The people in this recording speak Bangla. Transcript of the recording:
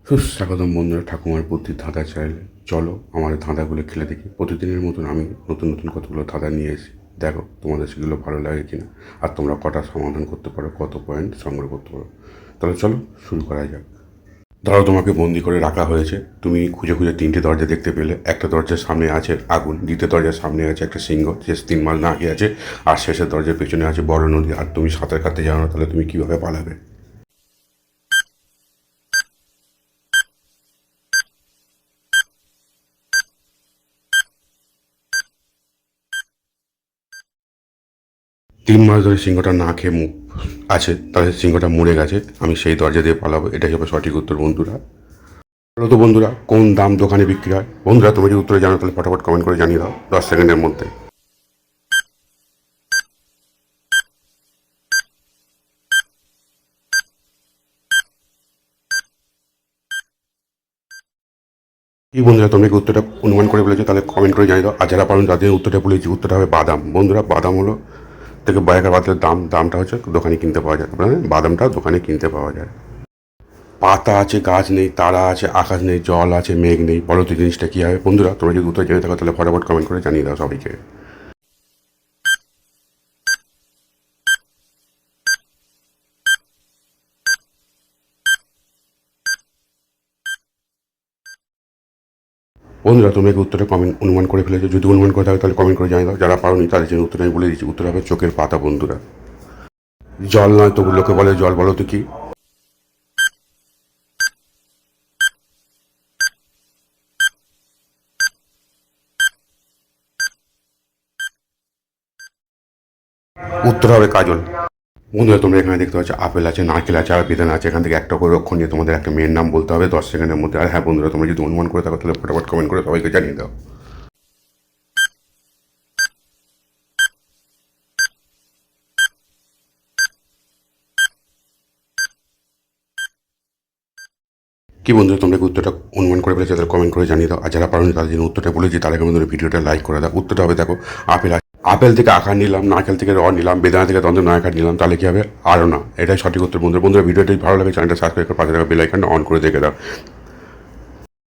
সুস্বাগতম বন্ধুরা, ঠাকুমার বুদ্ধির ধাঁধা চাইলে চলো আমাদের ধাঁধাগুলো খেলে দেখি। প্রতিদিনের মতন আমি নতুন নতুন কতগুলো ধাঁধা নিয়ে এসেছি, দেখো তোমাদের সেগুলো ভালো লাগে কিনা, আর তোমরা কটা সমাধান করতে পারো, কত পয়েন্ট সংগ্রহ করতে পারো। তাহলে চলো শুরু করা যাক। ধরো তোমাকে বন্দি করে রাখা হয়েছে, তুমি খুঁজে খুঁজে তিনটে দরজা দেখতে পেলে। একটা দরজার সামনে আছে আগুন, দ্বিতীয় দরজার সামনে আছে একটা সিংহ যে 3 মাইল না আগে আছে, আর শেষের দরজার পেছনে আছে বড় নদী, আর তুমি সাঁতার কাটতে জানো না, তাহলে তুমি কীভাবে পালাবে? 3 মাস ধরে সিংহটা না খেয়ে মুখ আছে, তাহলে সিংহটা মরে গেছে, আমি সেই দরজা দিয়ে পালাবো। এটাই হবে সঠিক উত্তর বন্ধুরা। বলো তো বন্ধুরা, কোন দাম দোকানে বিক্রি হয়? বন্ধুরা তুমি যদি উত্তরে জানো তাহলে ফটাফট কমেন্ট করে জানিয়ে দাও 10 সেকেন্ডের মধ্যে। কি বন্ধুরা, তোমরা কি উত্তরটা অনুমান করে বলেছো? তাহলে কমেন্ট করে জানিয়ে দাও। আর যারা পারেন তাদের উত্তরটা বলেছি, উত্তরটা হবে বাদাম। বন্ধুরা, বাদাম হলো থেকে বায়কার বাদের দামটা হচ্ছে দোকানে কিনতে পাওয়া যায়, বাদামটা দোকানে কিনতে পাওয়া যায়। পাতা আছে, গাছ নেই, তারা আছে, আকাশ নেই, জল আছে, মেঘ নেই, বলো তো জিনিসটা কী হবে? বন্ধুরা তোমরা যদি উত্তর জেনে থাকো তাহলে ফটাফট কমেন্ট করে জানিয়ে দাও সবাইকে। বন্ধুরা তুমি কি উত্তরটা কমেন্ট অনুমান করে ফেলেছো? যদি অনুমান করে থাকো তাহলে কমেন্ট করে জানিয়ে দাও। যারা পারোনি তাদের জন্য উত্তর আমি বলে দিচ্ছি, উত্তর হবে চোখের পাতা বন্ধুরা। জল নয়, তবু লোকে বলে জল, বলো তো কি? উত্তর হবে কাজল। বন্ধুরা তোমরা এখানে দেখতে পাচ্ছ আপেল আছে, নারকেল আছে, আর বেদানা আছে। এখান থেকে একটা করে অক্ষর নিয়ে তোমাদের একটা মেয়ের নাম বলতে হবে 10 সেকেন্ডের মধ্যে। আর হ্যাঁ বন্ধুরা, তোমরা যদি অনুমান করে থাকো তাহলে ফটাফট কমেন্ট করে সবাইকে জানিয়ে দাও। কি বন্ধুরা, তোমরা কি উত্তরটা অনুমান করে ফেলেছো? তাহলে কমেন্ট করে জানিয়ে দাও। আর যারা পারোনি তাদের জন্য উত্তরটা বলেছি, তার আগে বন্ধুরা ভিডিওটা লাইক করে দাও। উত্তরটা হবে দেখো আপেল আছে। আপেল থেকে আকার নিলাম, নারকেল থেকে র নিলাম, বেদানা থেকে দন্ত নয়াকার নিলাম, তাহলে কি হবে? আরও না। এটাই সঠিক উত্তর বন্ধুরা। বন্ধুরা ভিডিওটি ভালো লাগে চ্যানেলটা সাবস্ক্রাইব করে পাশে থাকা বেল আইকনটা অন করে দেখে দাও।